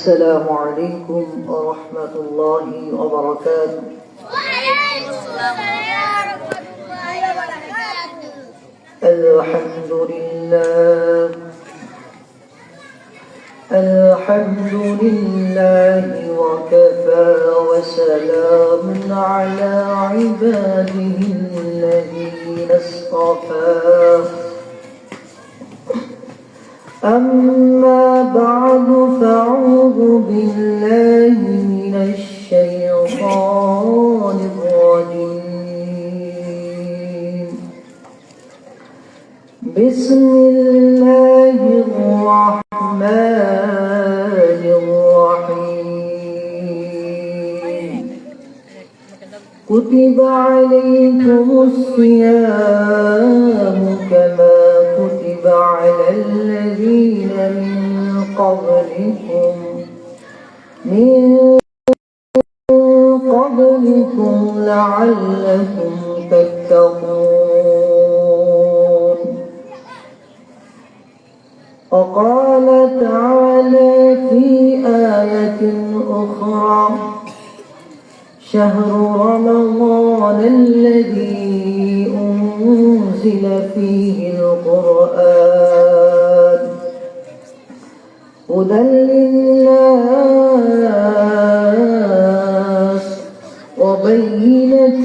السلام عليكم ورحمة الله وبركاته. وعليكم السلام ورحمة الله وبركاته. الحمد لله وكفى وسلام على عباده الذين اصطفى. أما بعد فأعوذ بالله من الشيطان الرجيم. بسم الله الرحمن الرحيم. كتب عليكم الصيام كما كتب على الذين من قبلكم لعلكم تتقون. وقال تعالى في آية أخرى: شهر رمضان الذي أنزل فيه القرآن هدى للناس وبينة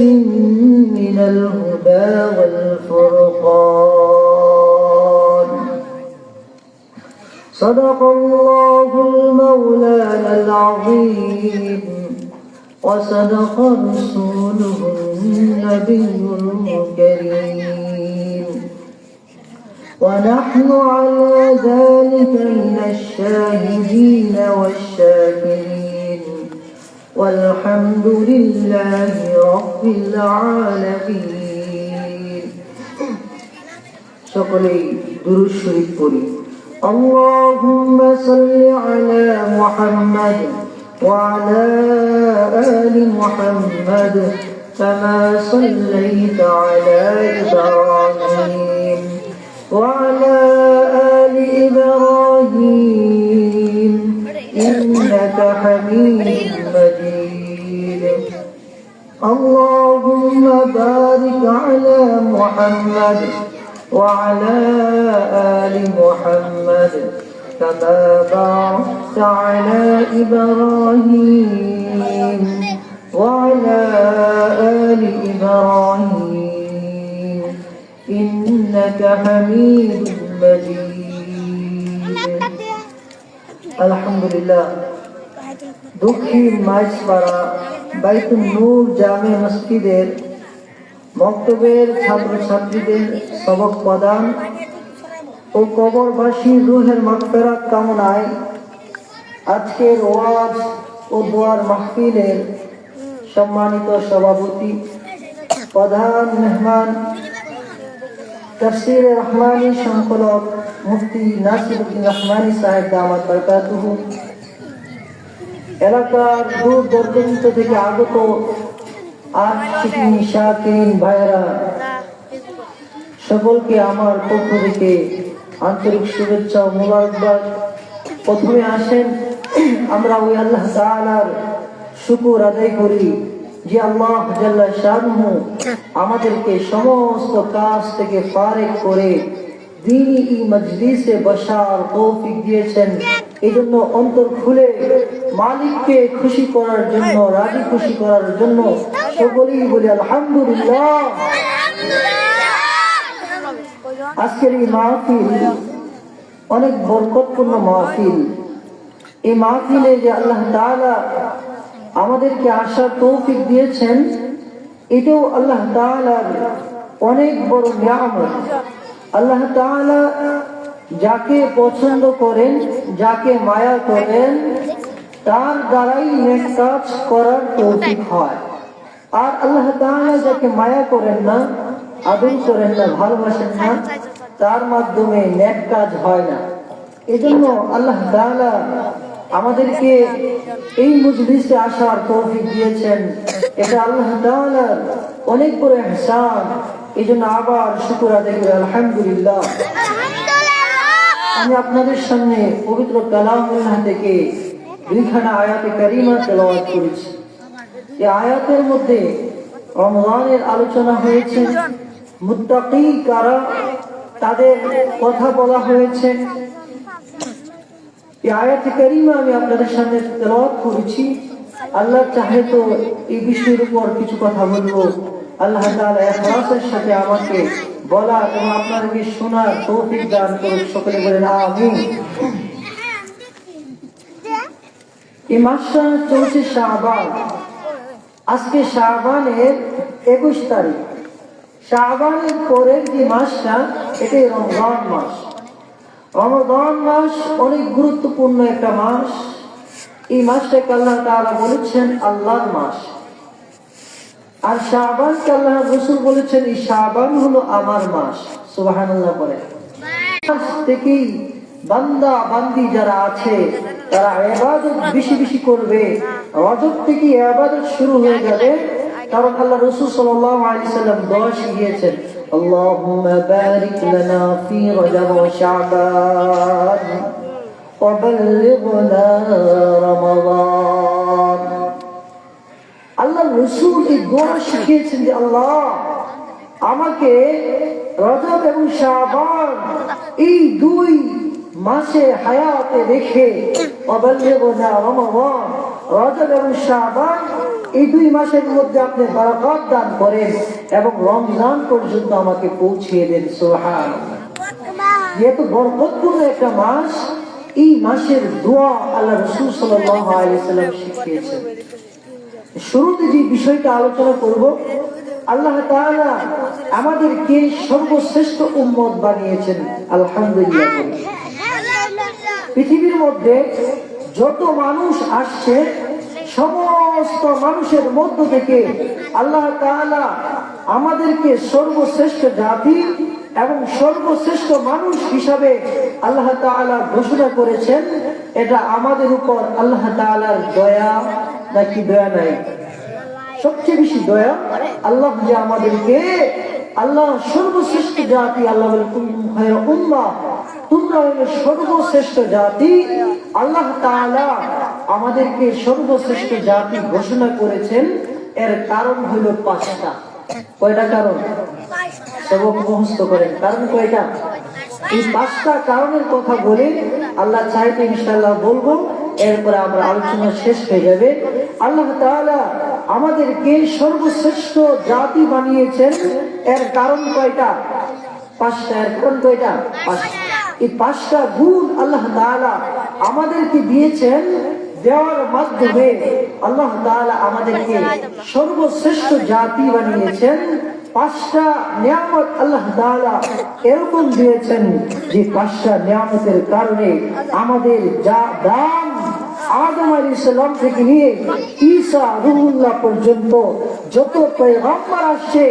من الهدى والفرقان. صدق الله المولانا العظيم وصدق رسوله النبي الكريم، ونحن على ذلك من الشاهدين والشاكرين، والحمد لله رب العالمين. সকলেই দুরূদ শরীফ পড়ি। اللهم صل على محمد وعلى آل محمد كما صليت على إبراهيم وعلى آل إبراهيم إنك حميد مجيد. اللهم بارك على محمد وعلى آل محمد كما باركت على إبراهيم وعلى آل إبراهيم إنك حميد مجيد. الحمد لله. দক্ষিণ মাইজপাড়া বাইতুন নূর জামে মসজিদের মক্তবের ছাত্রছাত্রীদের সবক প্রদান ও কবরবাসী রুহের মাগফিরাত কামনায় আজকের ওয়াজ ও দোয়ার মাহফিলের সম্মানিত সভাপতি, প্রধান মেহমান, তাফসীরে রহমানী সংকলক মুফতি নাসিরউদ্দিন রহমানী সাহেব দামাত বরকাতুহু, এলাকার দূর দূরান্ত থেকে আগত আশিকিন শাকিরিন ভাইরা সকলকে আমার পক্ষ থেকে আন্তরিক শুভেচ্ছা ও মোবারকবাদ। প্রথমে আসেন আমরা ওই আল্লাহ তাআলার শুকর আদায় করি যে আল্লাহ জাল্লা শানুহু আমাদেরকে সমস্ত কাজ থেকে ফারেক করে দ্বীনি এই মজলিসে বসার তৌফিক দিয়েছেন। এই জন্য অন্তর খুলে মালিককে খুশি করার জন্য, রাজি খুশি করার জন্য সকলেই বলি আলহামদুলিল্লাহ। আজকের এই মাহফিল অনেক বরকতপূর্ণ মাহফিল। এই মাহফিলে যে আল্লাহ তাআলা আমাদেরকে আসার তৌফিক দিয়েছেন, এটাও আল্লাহ তাআলার অনেক বড় নিয়ামত। আল্লাহ তাআলা যাকে পছন্দ করেন, যাকে মায়া করেন, তার দ্বারাই নেক কাজ করার তৌফিক হয়। আর আল্লাহ তাআলা যাকে মায়া করেন না, আদর করেন না, ভালোবাসেন না, তার মাধ্যমে নেক কাজ হয় না। এজন্য আল্লাহ তাআলা আমাদেরকে এই মজলিসে আসার তৌফিক দিয়েছেন, এটা আল্লাহ তাআলার অনেক বড় ইহসান। এজন্য আবার শুকর আদায় করি আলহামদুলিল্লাহ। আমি আপনাদের সামনে পবিত্র কালামুল্লাহ থেকে দুইখানা আয়াতে কারিমা তেলাওয়াত করেছি। এই আয়াতের মধ্যে রমজানের আলোচনা হয়েছে, মুত্তাকি কারা তাদের কথা বলা হয়েছে। এই আয়াতে কারিমা আমি আপনাদের সামনে তেলাওয়াত করেছি। আল্লাহ চাহে তো এই বিষয়ের উপর কিছু কথা বলবো। আল্লাহ তাআলা ইখলাসের সাথে আমাকে বলা এবং আপনাদেরকে শোনার তৌফিক দান করুন। সকলে বলেন আমিন। এই মাসটা চলছে শাবান। আজকে শাবানের 21 তারিখ। শাবানের পরের যে মাসটা এটাই রমজান মাস। রমজান মাস অনেক গুরুত্বপূর্ণ একটা মাস। এই মাসটাকে আল্লাহ তাআলা বলেছেন আল্লাহর মাস। আর শাবানকে আল্লাহ রাসূল বলেছেন এই শাবান হলো আমার মাস। সুবহানাল্লাহ বলেন। মাস থেকেই বান্দা বান্দি যারা আছে তারা ইবাদত বেশি বেশি করবে। রজব থেকে ইবাদত শুরু হয়ে যাবে, কারণ আল্লাহ রাসূল সাল্লাল্লাহু আলাইহি সাল্লাম দোয়া শিখিয়েছেন, আল্লাহুম্মা বারিক লানা ফি রজব ওয়া শাবান ওয়া বাল্লিগনা রমাদান। আল্লাহ রাসূল এই দোয়া শিখিয়েছেন যে আল্লাহ আমাকে রজব এবং শাবান এই দুই মাসে হায়াতে রেখে অবাল্লিগনা রমাদান, রজব এবং শাবান এই দুই মাসের মধ্যে আপনি বারাকাত দান করেন এবং রমজান পর্যন্ত আমাকে পৌঁছিয়ে দেন। সুবহানাল্লাহ। যেহেতু বরকতপূর্ণ একটা মাস, এই মাসের দোয়া আল্লাহ রাসূল সাল্লাল্লাহু আলাইহি ওয়াসাল্লাম শিখিয়েছেন। শুরুতে যে বিষয়টা আলোচনা করব, আল্লাহ তাআলা আমাদেরকে সর্বশ্রেষ্ঠ উম্মত বানিয়েছেন। আলহামদুলিল্লাহ। পৃথিবীর মধ্যে যত মানুষ আসছে সমস্ত মানুষের মধ্য থেকে আল্লাহ তাআলা আমাদেরকে সর্বশ্রেষ্ঠ জাতি এবং সর্বশ্রেষ্ঠ মানুষ হিসাবে আল্লাহ তাআলা ঘোষণা করেছেন। এটা আমাদের উপর আল্লাহ তাআলার দয়া নাকি দয়া নাই? সবচেয়ে বেশি দয়া আল্লাহ যে আমাদেরকে আল্লাহ সর্বশ্রেষ্ঠ জাতি, আল্লাহ বলে কুনতুম খায়রা উম্মাহ, তোমরা হলে সর্বশ্রেষ্ঠ জাতি। আল্লাহ তাআলা আমাদেরকে সর্বশ্রেষ্ঠ জাতি ঘোষণা করেছেন। এর কারণ হলো 5টা। কয়টা কারণ? সবক মুখস্থ করেন। কারণ কয়টা? এই 5টা কারণের কথা বলে আল্লাহ চাইতে ইনশাআল্লাহ বলবো, এরপরে আমরা আলোচনা শেষ হয়ে যাবে। আল্লাহ তাআলা আমাদেরকে সর্বশ্রেষ্ঠ জাতি বানিয়েছেন। এর কারণ কয়টা? 5টা। এর কারণ কয়টা? 5টা। এই 5টা গুণ আল্লাহ তাআলা আমাদেরকে দিয়েছেন। দেওয়ার মাধ্যমে আল্লাহ তাআলা আমাদেরকে সর্বশ্রেষ্ঠ জাতি বানিয়েছেন। 5টা নিয়ামত আল্লাহ তাআলা এরকম দিয়েছেন যে 5টা নিয়ামতের কারণে আমাদের যা দাম আদম আলাইহিস সালাম থেকে নিয়ে ঈসা রূহুল্লাহ পর্যন্ত যত পয়গম্বর আসছে,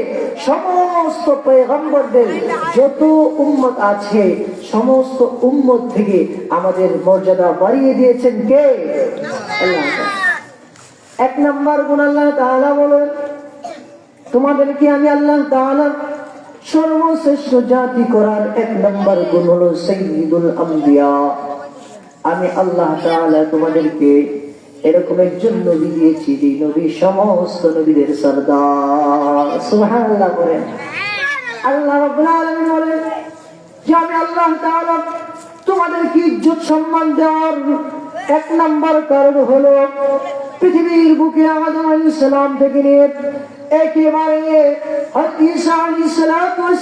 সমস্ত পয়গম্বরদের যত উম্মত আছে, সমস্ত উম্মত থেকে আমাদের মর্যাদা বাড়িয়ে দিয়েছেন কে? আল্লাহ তাআলা। 1 নম্বর গুণ আল্লাহ তাআলা বলেন, তোমাদেরকে আমি আল্লাহ তাআলা সর্বশ্রেষ্ঠ জাতি করার 1 নম্বর গুণ হলো সাইয়্যিদুল আম্বিয়া। আমি আল্লাহ তাআলা তোমাদেরকে এরকম একজন নবী দিয়েছি যে নবী সমস্ত নবীদের সরদার। সুবহানাল্লাহ বলেন। আল্লাহ রাব্বুল আলামিন বলেন যে আমি আল্লাহ তাআলা তোমাদেরকে ইজ্জত সম্মান দেওয়ার 1 নম্বর কারণ হলো পৃথিবীর বুকে আদম আলাইহিস সালাম থেকে নিয়ে একেবারে হযরত ঈসা আলাইহিস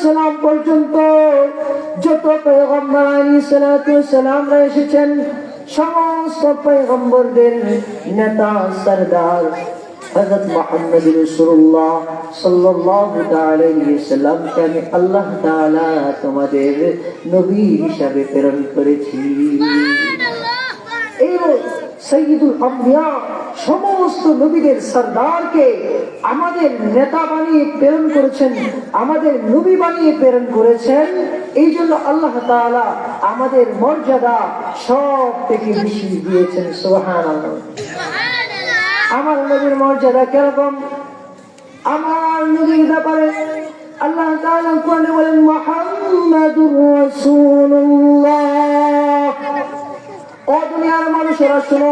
সালাম পর্যন্ত যত পয়গম্বর আলাইহিস সালাম এসেছেন, সমস্ত পয়গম্বরদের নেতা সরদার হযরত মুহাম্মদ রাসূলুল্লাহ সাল্লাল্লাহু আলাইহি ওয়াসাল্লামকে আমি আল্লাহ তাআলা তোমাদের নবী হিসাবে প্রেরণ করেছি। এই সাইয়্যিদুল আম্বিয়া, সমস্ত নবীদের সরদারকে আমাদের নেতা বানিয়ে প্রেরণ করেছেন, আমাদের নবী বানিয়ে প্রেরণ করেছেন। এই জন্য আল্লাহ তাআলা আমাদের মর্যাদা সব থেকে বেশি দিয়েছেন। সুবহানাল্লাহ। আমার নবীর মর্যাদা কিরকম? আমার নবীর ব্যাপারে আল্লাহ তাআলা কোরআনে বলেন, মুহাম্মাদুর রাসূলুল্লাহ। ও দুনিয়ার মানুষেরা শুনো,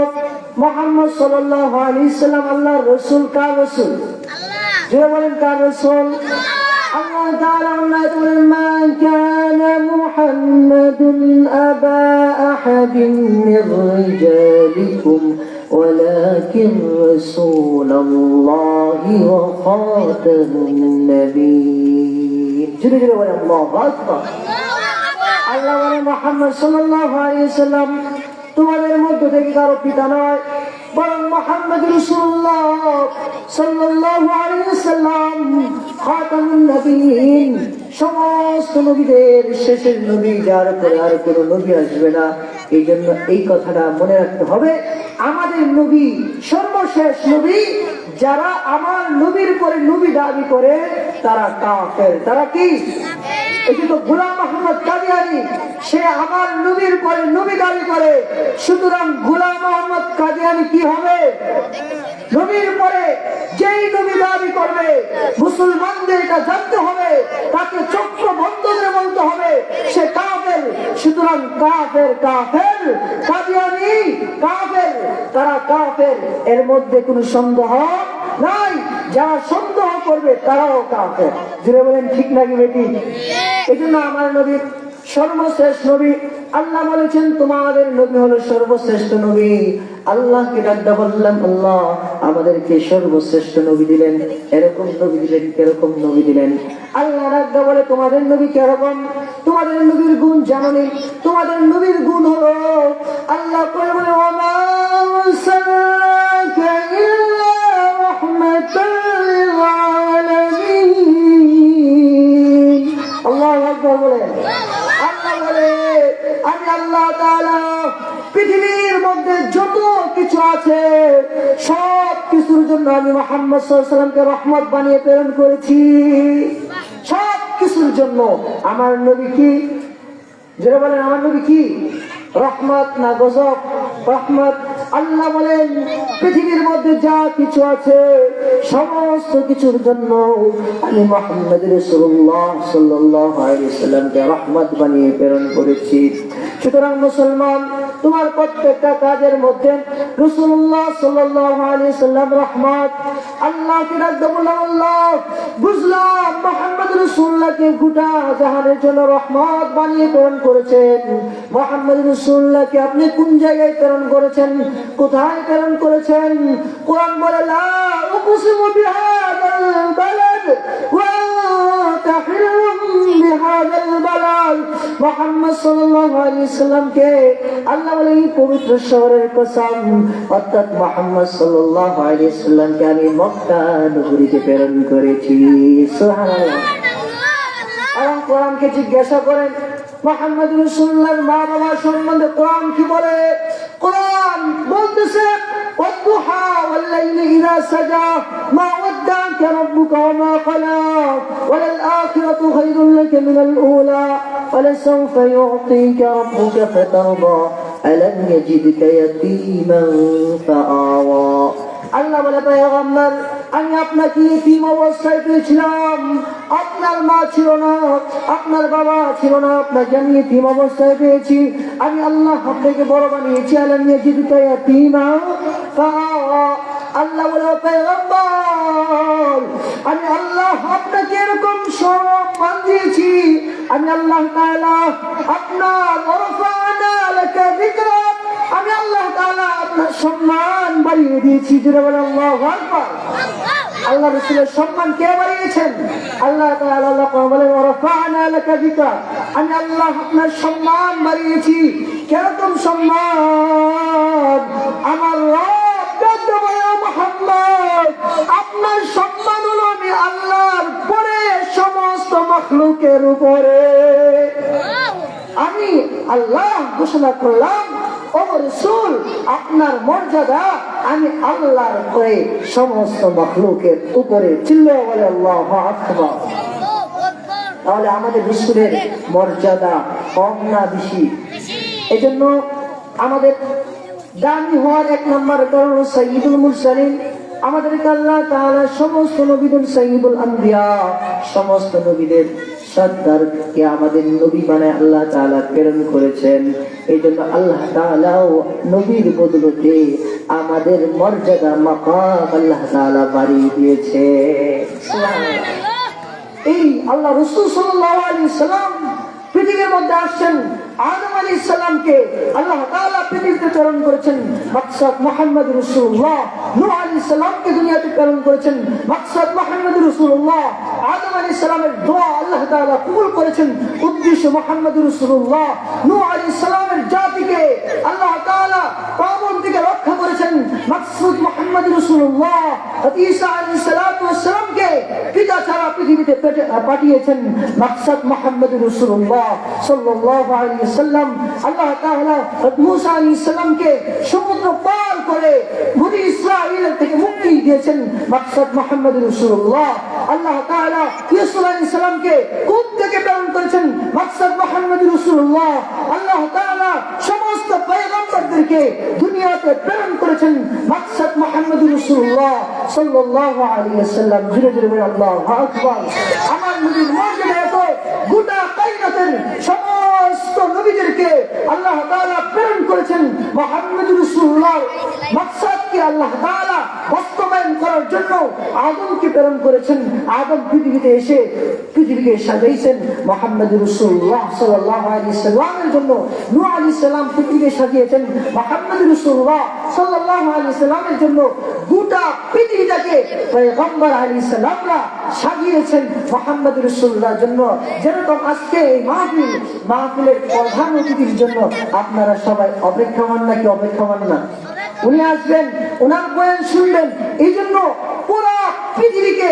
মুহাম্মদ সাল্লাল্লাহু আলাইহি সাল্লাম আল্লাহর রাসূল। কার রাসূল? আল্লাহ। যে বলেন কার রাসূল? আল্লাহ তাআলা বলেন মা কানা মুহাম্মাদুন আবা আহাদিন মির রিজালিকুম ولكن رسول الله وخاتم النبيين. جل جلاله الله أكبر. আল্লাহ বলেন মুহাম্মদ সাল্লাল্লাহু আলাইহি ওয়াসাল্লাম তোমাদের মধ্য থেকে কারো পিতা নয়, বরং মুহাম্মদ রাসূলুল্লাহ সাল্লাল্লাহু আলাইহি ওয়াসাল্লাম খাতামুন নবিয়্যিন, সমস্ত নবীদের শেষের নবী, যার পরে আর কোনো নবী আসবে না। এই জন্য এই কথাটা মনে রাখতে হবে, আমাদের নবী সর্বশেষ নবী। যারা আমার নবীর পরে নবী দাবি করে তারা কাফের। তারা কি? এই যে গোলাম মোহাম্মদ কাদিয়ানী, সে আমার নবীর পরে নবী দাবি করে, সুতরাং গোলাম মোহাম্মদ কাদিয়ানী কি হবে? নবীর পরে যেই নবী দাবি করবে, মুসলমানদের এটা জানতে হবে, তাকে চক্ষু বন্ধ করে বলতে হবে সে কাফের। সুতরাং কাফের কাফের, কাদিয়ানী কাফের, তারা কাফের, এর মধ্যে কোনো সন্দেহ নাই। যারা সন্দেহ করবে তারাও কাফের। জুড়ে বলেন ঠিক নাকি বেটি? এই জন্য আমার নবী সর্বশেষ নবী। আল্লাহ বলেছেন তোমাদের নবী হলো সর্বশ্রেষ্ঠ নবী। আল্লাহকে ডাকতে বললাম, আল্লাহ আমাদেরকে সর্বশ্রেষ্ঠ নবী দিলেন, এরকম নবী দিলেন, কিরকম নবী দিলেন? আল্লাহ ডাকতে বলে তোমাদের নবী কিরকম? তোমাদের নবীর গুণ জানো নি? তোমাদের নবীর গুণ হলো, আল্লাহ করে বলে ওমা আরসালনাকা ইল্লা রাহমাতাল লিল আলামিন। আল্লাহু আকবার বলে। আল্লাহ বলে আমি আল্লাহ তাআলা পৃথিবীর মধ্যে যত কিছু আছে সব কিছুর জন্য আমি মুহাম্মদ সাল্লাল্লাহু আলাইহি ওয়াসাল্লামকে রহমত বানিয়ে প্রেরণ করেছি। সব কিছুর জন্য আমার নবী কি? যারা বলেন আমার নবী কি? রহমত না গজব? রহমত। আল্লাহ বলেন পৃথিবীর মধ্যে যা কিছু আছে সমস্ত কিছুর জন্য আমি মুহাম্মদ রাসূলুল্লাহ সাল্লাল্লাহু আলাইহি ওয়াসাল্লামকে রহমত বানিয়ে প্রেরণ করেছি। সুতরাং মুসলমান, তোমার প্রত্যেকটা কাজের মধ্যে রাসূলুল্লাহ সাল্লাল্লাহু আলাইহি ওয়াসাল্লাম রহমত। আল্লাহকে ডাকতে বললাম, আল্লাহ বুঝলাম মুহাম্মদ রাসূলুল্লাহকে গোটা জাহানের জন্য রহমত বানিয়ে প্রেরণ করেছেন। মুহাম্মদ রাসূলুল্লাহকে আপনি কোন জায়গায় প্রেরণ করেছেন? কোথায় প্রেরণ করেছেন? কোরআন বলে লা উকসিমু বিহাদাল বালাদ ওয়া তাহিরুম বিহাদাল বালাদ। মুহাম্মদ সাল্লাল্লাহু আলাইহি ওয়াসাল্লামকে আল্লাহ বলে এই পবিত্র শহরের কসম, অর্থাৎ মুহাম্মদ সাল্লাল্লাহু আলাইহি ওয়াসাল্লামকে আমি মক্কা নগরীতে প্রেরণ করেছি। সুবহানাল্লাহ। এবং কোরআনকে জিজ্ঞাসা করেন মুহাম্মদ রাসূলুল্লাহর মা বাবা সম্বন্ধে কোরআন কি বলে? কোরআন বলতেছে ওয়াদুহা ওয়াল-লাইলি ইযা সাজা মা ওয়াদ্দা'কা রাব্বুকা ওয়া মা ক্বালা ওয়ালাল আখিরাতু খায়রুল লাকা মিনাল উলা ওয়ালাসাওফা ইউ'তিকা রাব্বুকা ফাতারদা আলাম ইয়াজিদকা ইয়াতীমান ফাআওয়া। আল্লাহ বলে পয়গম্বর আমি আপনাকে ইতিম অবস্থায় পেয়েছিলাম, আপনার মা ছিল না, আপনার বাবা ছিল না, আপনাকে আমি ইতিম অবস্থায় পেয়েছি। আমি আল্লাহ আপনাকে বড় বানিয়েছি। আলাম ইয়াজিদকা ইয়াতীমান ফাআওয়া। আল্লাহ বলে পয়গম্বর আমি আল্লাহ আপনাকে এরকম সম্মান দিয়েছি, আমি আল্লাহ তাআলা আপনার ওয়ারফা'না লাকা যিকরাক, আমি আল্লাহ তাআলা আপনার সম্মান বাড়িয়ে দিয়েছি। যারা বলে আল্লাহু আকবার। আল্লাহ রাসূলের সম্মান কে বাড়িয়েছেন? আল্লাহ তাআলা। আল্লাহ বলে ওয়ারফা'না লাকা যিকরাক, আমি আল্লাহ আপনার সম্মান বাড়িয়েছি। কিরকম সম্মান? আমার রব মুহাম্মদ আপনার সম্মান হলো আমি আল্লাহর পরে সমস্ত মাখলুকের উপরে আমি আল্লাহ ঘোষণা করলাম, ও রাসূল আপনার মর্যাদা আমি আল্লাহর পরে সমস্ত মাখলুকের উপরে। চিল্লায়ে বলে আল্লাহু আকবার। তাহলে আমাদের রাসূলের মর্যাদা কম না বেশি? এজন্য আমাদের দামি হওয়ার এক নম্বর কারণ সাইয়্যিদুল মুরসালিন। আমাদেরকে আল্লাহ তাআলা সমস্ত নবীদের সাইয়্যিদুল আম্বিয়া, সমস্ত নবীদের সর্দারকে আমাদের নবী বানায় আল্লাহ তাআলা প্রেরণ করেছেন। এই জন্য আল্লাহ তাআলাও নবীর বদলতে আমাদের মর্যাদা মাকাম আল্লাহ তাআলা বাড়িয়ে দিয়েছে। এই আল্লাহ রাসূল সাল্লাল্লাহু আলাইহি সাল্লাম পৃথিবীর মধ্যে আসছেন। আদম আলাইহিস সালামকে আল্লাহ তাআলা পৃথিবীতে প্রেরণ করেছেন, মাকসাদ মুহাম্মদ রাসূলুল্লাহ। নূহ আলাইহিস সালামকে দুনিয়াতে প্রেরণ করেছেন, মাকসাদ মুহাম্মদ রাসূলুল্লাহ। আদম আলাইহিস সালামের দোয়া আল্লাহ তাআলা কবুল করেছেন, উদ্দেশ্য মুহাম্মদ রাসূলুল্লাহ। নূহ আলাইহিস সালামের জাতিকে আল্লাহ তাআলা তাগুত থেকে রক্ষা করেছেন, মাকসুদ মুহাম্মদ রাসূলুল্লাহ। ঈসা আলাইহিস সালাতু ওয়াস সালামকে পিতা ছাড়া পৃথিবীতে পাঠিয়েছেন, মাকসাদ মুহাম্মদ রাসূলুল্লাহ সাল্লাল্লাহু আলাইহি ওয়াসাল্লাম। আল্লাহ তাআলা মূসা আলাইহিস সালামকে সমুদ্র পার করে বনি ইসরাঈলের থেকে মুক্তি দিয়েছেন, মাকসাদ মুহাম্মদ রাসূলুল্লাহ। আল্লাহ তাআলা ইউসুফ আলাইহিস সালামকে কূপ থেকে প্রেরণ করেছেন, মাকসাদ মুহাম্মদ রাসূলুল্লাহ। আল্লাহ তাআলা সমস্ত পয়গম্বরদেরকে দুনিয়াতে প্রেরণ করেছেন, মাকসাদ মুহাম্মদ রাসূলুল্লাহ সাল্লাল্লাহু আলাইহি ওয়াসাল্লাম। জোরে জোরে বলেন আল্লাহু আকবার। আমার নবীর মর্যাদা এত, গোটা কায়নাতের সমস্ত নবীদেরকে আল্লাহ তাআলা প্রেরণ করেছেন মুহাম্মদ রাসূলুল্লাহ। মাকসাদকে আল্লাহ তাআলা বাস্তবায়ন করার জন্য আদমকে প্রেরণ করেছেন। আদম পৃথিবীতে এসে পৃথিবীকে সাজাইছেন মুহাম্মদ রাসূলুল্লাহ সাল্লাল্লাহু আলাইহি ওয়াসাল্লামের জন্য। নূহ আলাইহিস সালাম পৃথিবীকে সাজিয়েছেন মুহাম্মদ রাসূলুল্লাহ সাল্লাল্লাহু আলাইহি ওয়াসাল্লামের জন্য। গোটা পৃথিবীটাকে পয়গম্বর আলাইহিস সালামরা সাজিয়েছেন মুহাম্মদ রাসূলুল্লাহর জন্য। যেরকম আজকে এই মাহফিলের প্রধান অতিথির জন্য আপনারা সবাই অপেক্ষমান নাকি অপেক্ষমান না? উনি আসবেন, ওনার বয়ান শুনবেন। এই জন্য পুরো পৃথিবীকে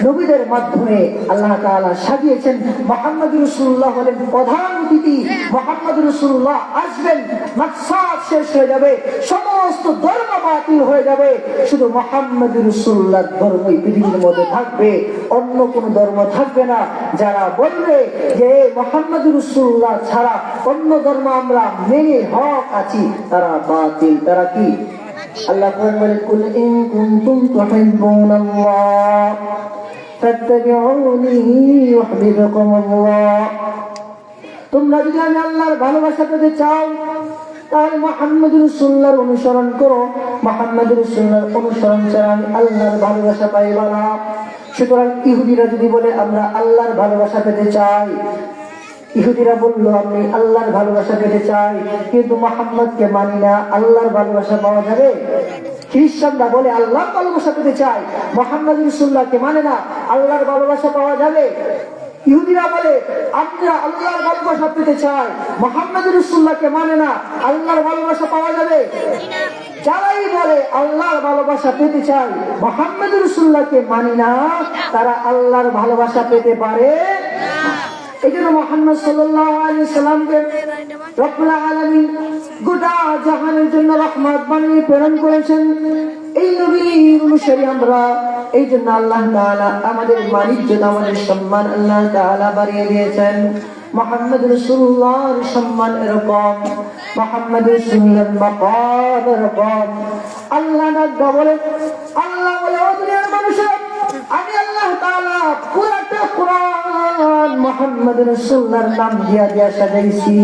নবীদের মাধ্যমে আল্লাহ তাআলা সাজিয়েছেন। মুহাম্মদ রাসূলুল্লাহ হলেন প্রধান অতিথি। মুহাম্মদ রাসূলুল্লাহ আসবেন, মাকসাদ শেষ হয়ে যাবে, সমস্ত ধর্ম বাতিল হয়ে যাবে, শুধু মুহাম্মদ রাসূলুল্লাহ ধর্মই পৃথিবীর মধ্যে থাকবে, অন্য কোনো ধর্ম থাকবে না। যারা বলবে যে মুহাম্মদ রাসূলুল্লাহ ছাড়া অন্য ধর্ম আমরা মেনে হক আছি, তারা বাতিল, তারা কি? আল্লাহ বলেন, কুল ইন কুনতুম তুহিব্বুনাল্লাহ ফাত্তাবিউনি ইউহিব্বুকুমুল্লাহ। তোমরা যদি আমি আল্লাহর ভালোবাসা পেতে চাও তাহলে মুহাম্মদ রাসূলুল্লাহর অনুসরণ করো। মুহাম্মদ রাসূলুল্লাহর অনুসরণ ছাড়া আমি আল্লাহর ভালোবাসা পাইবা না। সুতরাং ইহুদিরা যদি বলে আমরা আল্লাহর ভালোবাসা পেতে চাই, ইহুদিরা বললো আমি আল্লাহর ভালোবাসা পেতে চাই কিন্তু মুহাম্মদকে মানি না, আল্লাহর ভালোবাসা পাওয়া যাবে? খ্রিস্টানরা বলে আল্লাহর ভালোবাসা পেতে চাই, মুহাম্মদ রাসূলুল্লাহকে মানে না, আল্লাহর ভালোবাসা পাওয়া যাবে? ইহুদিরা বলে আমরা আল্লাহর ভালোবাসা পেতে চাই, মুহাম্মদ রাসূলুল্লাহকে মানে না, আল্লাহর ভালোবাসা পাওয়া যাবে? যারাই বলে আল্লাহর ভালোবাসা পেতে চাই, মুহাম্মদ রাসূলুল্লাহকে মানি না, তারা আল্লাহর ভালোবাসা পেতে পারে না। এই জন্য মুহাম্মদ সাল্লাল্লাহু আলাইহি সাল্লামকে রব্বুল আলামিন গোটা জাহানের জন্য রহমত বানিয়ে প্রেরণ করেছেন। এই নবীর অনুসারী আমরা, এই জন্য আল্লাহ তাআলা আমাদের মানিজ্যতা, আমাদের সম্মান আল্লাহ তাআলা বাড়িয়ে দিয়েছেন। মুহাম্মদ রাসূলুল্লাহর সম্মান এরকম, মুহাম্মদ রাসূলুল্লাহর মাকাম এরকম। আল্লাহ বলে ও দুনিয়ার মানুষেরা, আমি আল্লাহ তাআলা পুরোটা কোরআন মুহাম্মদ রাসূলুল্লাহর নাম দিয়া সাজাইছি।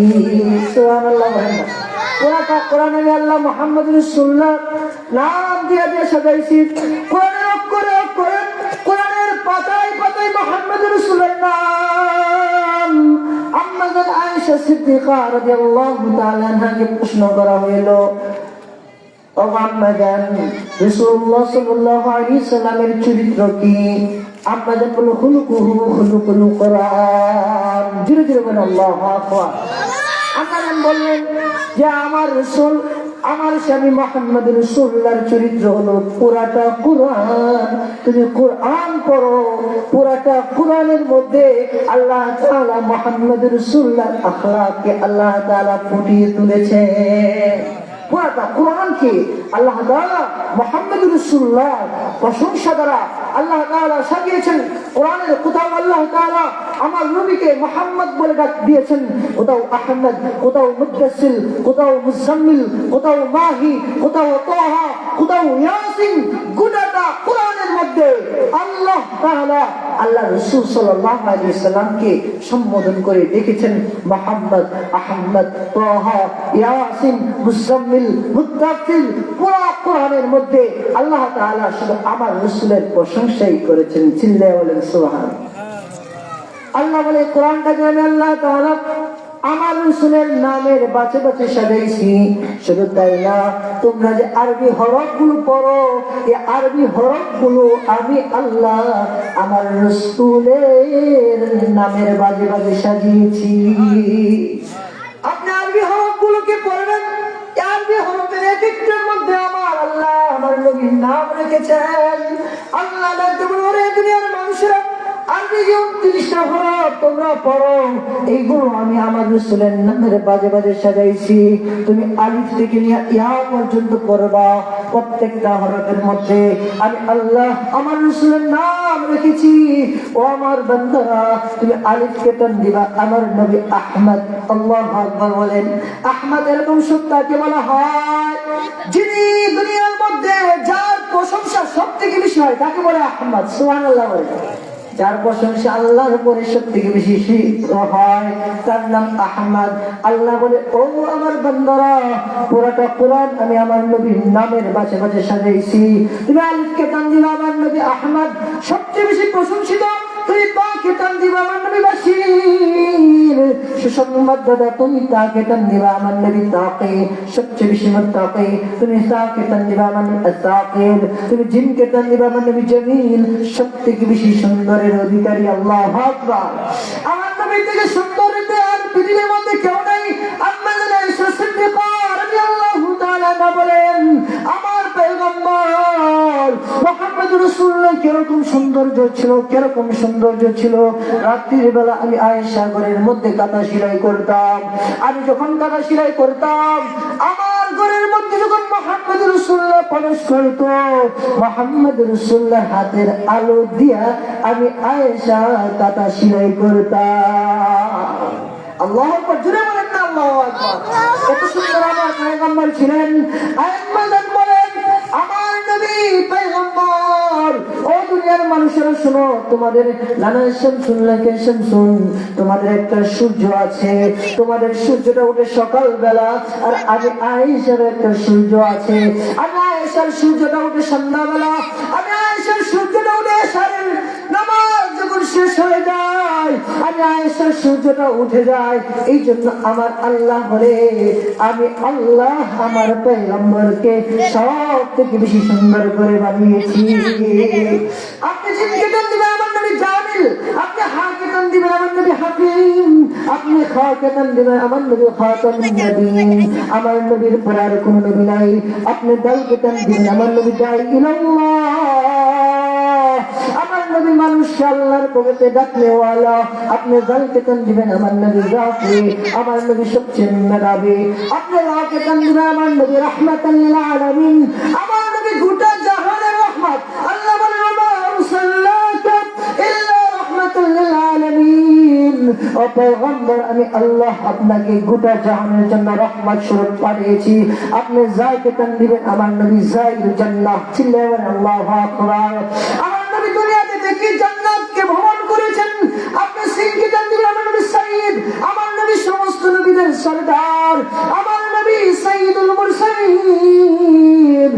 সুবহানাল্লাহ। পুরোটা কোরআন আমি আল্লাহ মুহাম্মদ রাসূলুল্লাহর নাম দিয়া সাজাইছি। কোরআনের অক্ষরে অক্ষরে, কোরআনের পাতায় পাতায় মুহাম্মদ রাসূলুল্লাহর নাম। আম্মা জান আয়েশা সিদ্দিকা রাদিয়াল্লাহু তাআলা আনহাকে প্রশ্ন করা হলো, ও আম্মা জান, রাসূলুল্লাহ সাল্লাল্লাহু আলাইহি সাল্লামের চরিত্র কি? আম্মা জান বলল খুলুকুল কোরআন। ধীরে ধীরে বলেন আল্লাহু আকবার। আম্মা জান বললেন যে আমার রাসূল, আমার স্বামী মুহাম্মদ রাসূলুল্লাহর চরিত্র হলো পুরাটা কোরআন। তুমি কোরআন পড়ো, পুরাটা কোরআনের মধ্যে আল্লাহ তাআলা মুহাম্মদ রাসূলুল্লাহর আখলাককে আল্লাহ তাআলা ফুটিয়ে তুলেছে। পুরাটা কোরআনকে আল্লাহ তাআলা মুহাম্মদ রাসূলুল্লাহ প্রশংসা দ্বারা আল্লাহ তাআলা সাজিয়েছেন। কোরআনের কোথাও আল্লাহ তাআলা আমার নবীকে মুহাম্মদ বলে ডাক দিয়েছেন, কোথাও আহমদ, কোথাও মুদাসসির, কোথাও মুজাম্মিল, কোথাও মাহি, কোথাও তাহা, কোথাও ইয়াসিন। গোটাটা কোরআনের মধ্যে আল্লাহ তাআলা আল্লাহ রাসূল সাল্লাল্লাহু আলাইহি ওয়াসাল্লামকে সম্বোধন করে দেখেছেন মুহাম্মদ, আহমদ, তাহা, ইয়াসিন, মুজাম্মিল, মুদ্দাসসির। পুরো কোরআনের মধ্যে আল্লাহ তাআলা শুধু আমার রাসূলের প্রশংসাই করেছেন। চিল্লায়ে বলেন সুবহানাল্লাহ। আল্লাহ বলে কোরআনটাকে আমি আল্লাহ তাআলা আমার রাসূলের নামের বাঁচে বাঁচে সাজাইছি। শুধু তাই না, তোমরা যে আরবি হরফগুলো পড়ো, এই আরবি হরফগুলো আমি আল্লাহ আমার রাসূলের নামের বাজে বাজে সাজিয়েছি। আপনি আরবি হরফগুলোকে পড়বেন, আরবি হরফের এক একটার মধ্যে আমার আল্লাহ আমার নবীর নাম রেখেছেন। আল্লাহ দুনিয়ার মানুষেরা আরবি 29টা হরফ তোমরা পড়ো, এইগুলো আমি আমার রাসূলের নামের বাজে বাজে সাজাইছি। তুমি আলিফ থেকে নিয়ে ইয়া পর্যন্ত পড়বা, প্রত্যেকটা হরফের মধ্যে আমি আল্লাহ আমার রাসূলের নাম রেখেছি। ও আমার বান্দারা, তুমি আলিফকে টান দিবা আমার নবী আহমদ। আল্লাহু আকবার বলেন। আহমদ এরকম সত্তাকে বলা হয় যিনি দুনিয়ার মধ্যে যার প্রশংসা সবথেকে বেশি হয়, তাকে বলে আহমদ। সুবহানাল্লাহ বলে। যার প্রশংসা আল্লাহর উপরে সবথেকে বেশি হয় তার নাম আহমদ। আল্লাহ বলে, ও আমার বান্দারা, পুরোটা কোরআন আমি আমার নবীর নামের বাজে বাজে সাজাইছি। তুমি আলিফকে টান দিবা আমার নবী আহমদ, সবচেয়ে বেশি প্রশংসিত। তুমি তাকে টান দিবা আমার নবী বাশীর, সুসংবাদদাতা। তুমি তাকে টান দিবা আমার নবী তাকি, সবচেয়ে বেশি মুত্তাকি। তুমি তাকে টান দিবা আমার নবী আসাকির। তুমি জিনকে টান দিবা আমার নবী জামিল, সবথেকে বেশি সুন্দরের অধিকারী। আল্লাহু আকবার। আমার নবী থেকে সুন্দর আর পৃথিবীর মধ্যে কেউ নাই। আম্মা জানা আয়েশা সিদ্দিকা রাদিয়াল্লাহু তাআলা বলেন, আমার পয়গম্বর মুহাম্মদুর রাসূলুল্লাহ কিরকম সৌন্দর্য ছিল, কিরকম সৌন্দর্য ছিল। রাত্রির বেলা আমি আয়েশা ঘরের মধ্যে কাঁথা সেলাই করতাম। আমি যখন কাঁথা সেলাই করতাম, আমার ঘরের মধ্যে যখন মুহাম্মদুর রাসূলুল্লাহ প্রবেশ করত, মুহাম্মদুর রাসূলুল্লাহ হাতের আলো দিয়া আমি আয়েশা কাঁথা সেলাই করতাম। আল্লাহু আকবার। জোরে বলেন না আল্লাহু আকবার। কত সুন্দর আমার পয়গম্বর ছিলেন। আয়াত বলেন, আমার নবী পয়গম্বর। ও দুনিয়ার মানুষেরা শোনো, তোমাদের নানা শামসুন, তোমাদের একটা সূর্য আছে। তোমাদের সূর্যটা উঠে সকাল বেলা, আর আমি আয়েশার একটা সূর্য আছে। আমি আয়েশার সূর্যটা উঠে সন্ধ্যা বেলা। আমি আয়েশার সূর্যটা উঠে এশারের নামাজ যখন শেষ হয়ে যায়, আমি আয়েশার সূর্যটা উঠে যায়। এই জন্য আমার আল্লাহ বলে, আমি আল্লাহ আমার পয়গম্বরকে সব থেকে বেশি সুন্দর করে বানিয়েছি। আপনি জিনকে টান দিবেন আমার নবী জামিল, আপনি হাকে টান দিবেন আমার নবী হাকিম, আপনি খাকে টান দিবেন আমার নবী খাতামুন নবীয়িন। আমার নবীর পর আর কোনো নবী নাই। আপনি দালকে টান দিবেন আমার নবী দাঈ ইলাল্লাহ। আমার নবী মানুষকে আল্লাহর পথে ডাকনেওয়ালা। আপনি জালকে টান দিবেন আমার নবী জাফি, আমার নবী সবচেয়ে মেধাবী। আপনি রাকে টান দিবেন আমার নবী রাহমাতাল লিল আলামিন, আমার নবী গোটা জাহানের রহমত। আল্লাহ বলেন, ওয়া আরসালনাকা ইল্লা রাহমাতাল লিল আলামিন। ও পয়গম্বর, আমি আল্লাহ আপনাকে গোটা জাহানের জন্য রহমত স্বরূপ পাঠিয়েছি। আপনি যাকে টান দিবেন আমার নবী যাইল জান্নাহ। চিল্লায়ে বলেন আল্লাহু আকবার। আমার নবী দুনিয়াতে দেখি জান্নাতকে ভ্রমণ করেছেন। আপনি সিনকে টান দিবেন আমার নবী সাইয়্যিদ, আমার নবী সমস্ত নবীদের সরদার, আমার নবী সাইয়্যিদুল মুরসালিন।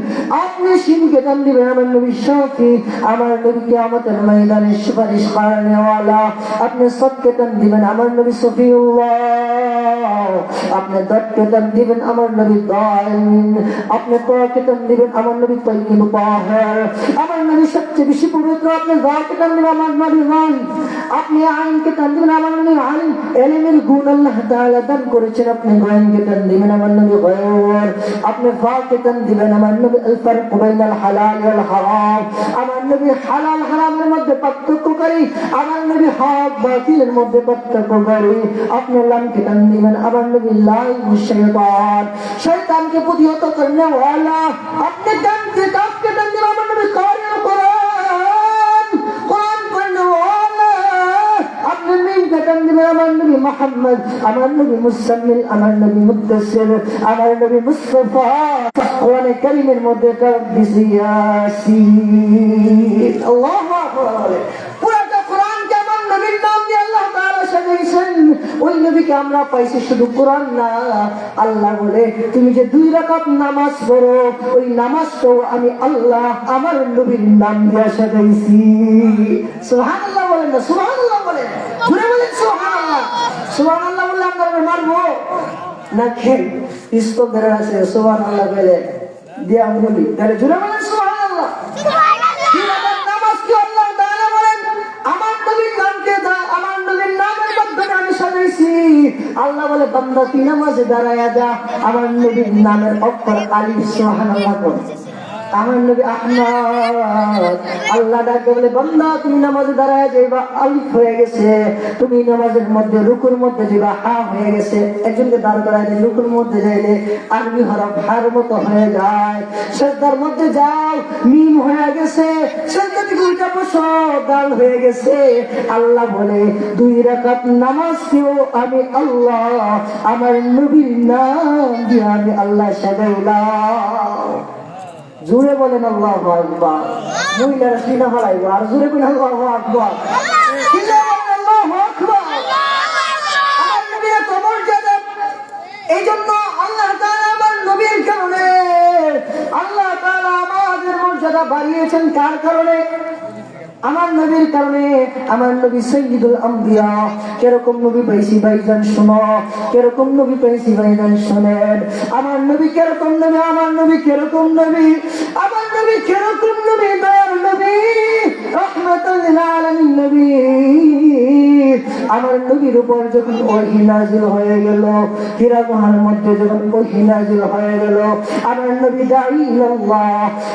আপনি সিনকে টান দিবেন আমার নবী শাফি, আমার নবী কিয়ামতের ময়দানে সুপারিশ করানেওয়ালা। আপনি সদকে টান দিবেন আমার নবী সফিউল্লাহ। আপনি দতকে টান দিবেন আমার নবী দাইন। আপনি তোকে টান দিবেন আমার নবী তাইয়্যিব তাহের, আমার নবী সবচেয়ে বেশি পবিত্র। আপনি যাকে টান দিবেন আমার নবী গান। আপনি আইনকে টান দিবেন আমার নবী আলিম, ইলমের গুণ আল্লাহ তাআলা দান করেছেন। আপনি গায়নকে টান দিবেন আমার নবী গায়র। আপনি ফাকে টান দিবেন আমার নবী আল ফারক বাইনাল হালাল ওয়াল হারাম, আমার নবী হালাল হারামের মধ্যে পার্থক্যকারী, আমার নবী হক বাতিলের মধ্যে পার্থক্যকারী। আপনি লামকে টান দিবেন আমার নবী লাইন শয়তান, শয়তানকে প্রতিহত করনে ওয়ালা। আপনি কানকে কাফকে টান দিবেন আমার নবী কারিউল কোরআন, কোরআন পড়নে ওয়ালা। আপনি মিমকে টান দিবেন আমার নবী মুহাম্মদ, আমার নবী মুসাম্মিল, আমার নবী মুদ্দাসসির, আমার নবী মুস্তাফা। কোরআনে কারীমের মধ্যে তার বিসিয়াসিন। আল্লাহু আকবার। পুরোটা ওই নবীকে আমরা পাইছি শুধু কোরআন না, আল্লাহ বলে তুমি যে 2 রাকাত নামাজ পড়ো ওই নামাজটাও আমি আল্লাহ আমার নবীর নাম দিয়ে সাজাইছি। সুবহানাল্লাহ বলেন না, সুবহানাল্লাহ বলেন, জোরে বলেন সুবহানাল্লাহ। সুবহানাল্লাহ বললে আমরা মারবো না, খেল পিস্তল ধরে আছে সুবহানাল্লাহ বলে দিয়ে আমি বলি, তাহলে জোরে বলেন সুবহানাল্লাহ। নামাজ কি আল্লাহ তাআলা বলেন আমার নবীর নামকে আমার নবীর নামের মাধ্যমে আমি সাজাইছি। আল্লাহ বলে বান্দা তুই নামাজে দাঁড়ায়া যা, আমার নবীর নামের অক্ষর আলিফ সুবহানাল্লাহ বল। আমার নবী আহমদ আল্লাহ ডাকে বলে বান্দা তুমি নামাজে দাঁড়ায় যাইবা, আলিফ হয়ে গেছে। তুমি নামাজের মধ্যে রুকুর মধ্যে যাইবা, হা হয়ে গেছে। একজনকে দাঁড় করায় দেয়, রুকুর মধ্যে যাইলে আরবি হরফ হার মতো হয়ে যায়। সেজদার মধ্যে যাও, মিম হয়ে গেছে। সেজদা থেকে উল্টা বসো, দাল হয়ে গেছে। আল্লাহ বলে 2 রাকাত নামাজ কেও আমি আল্লাহ আমার নবীর নাম দিয়ে আমি আল্লাহ সাজাইলাম। জোরে বলেন আল্লাহু আকবার। মহিলারা সিনা হারাইব, আর জোরে বলেন আল্লাহু আকবার। সিনা বলেন আল্লাহু আকবার। আমার নবীর এত মর্যাদা, এই জন্য আল্লাহ তাআলা আমার নবীর কারণে আল্লাহ তাআলা আমাদের মর্যাদা বাড়িয়েছেন। কার কারণে? আমার নবীর কারণে। আমার নবী সাইয়্যিদুল আম্বিয়া। কিরকম নবী পাইছি ভাইজান শোনো, কিরকম নবী পাইছি ভাইজান শোনেন। আমার নবী কিরকম নবী, আমার নবী কিরকম নবী, আমার নবী কিরকম নবী, দয়ার নবী, রাহমাতুল লিল আলামিন নবী। আমার নবীর উপর যখন ওহী নাযিল হয়ে গেল, হীরা গুহার মধ্যে যখন ওহী নাযিল হয়ে গেল, আমার নবী দাঈ ইলাল্লাহ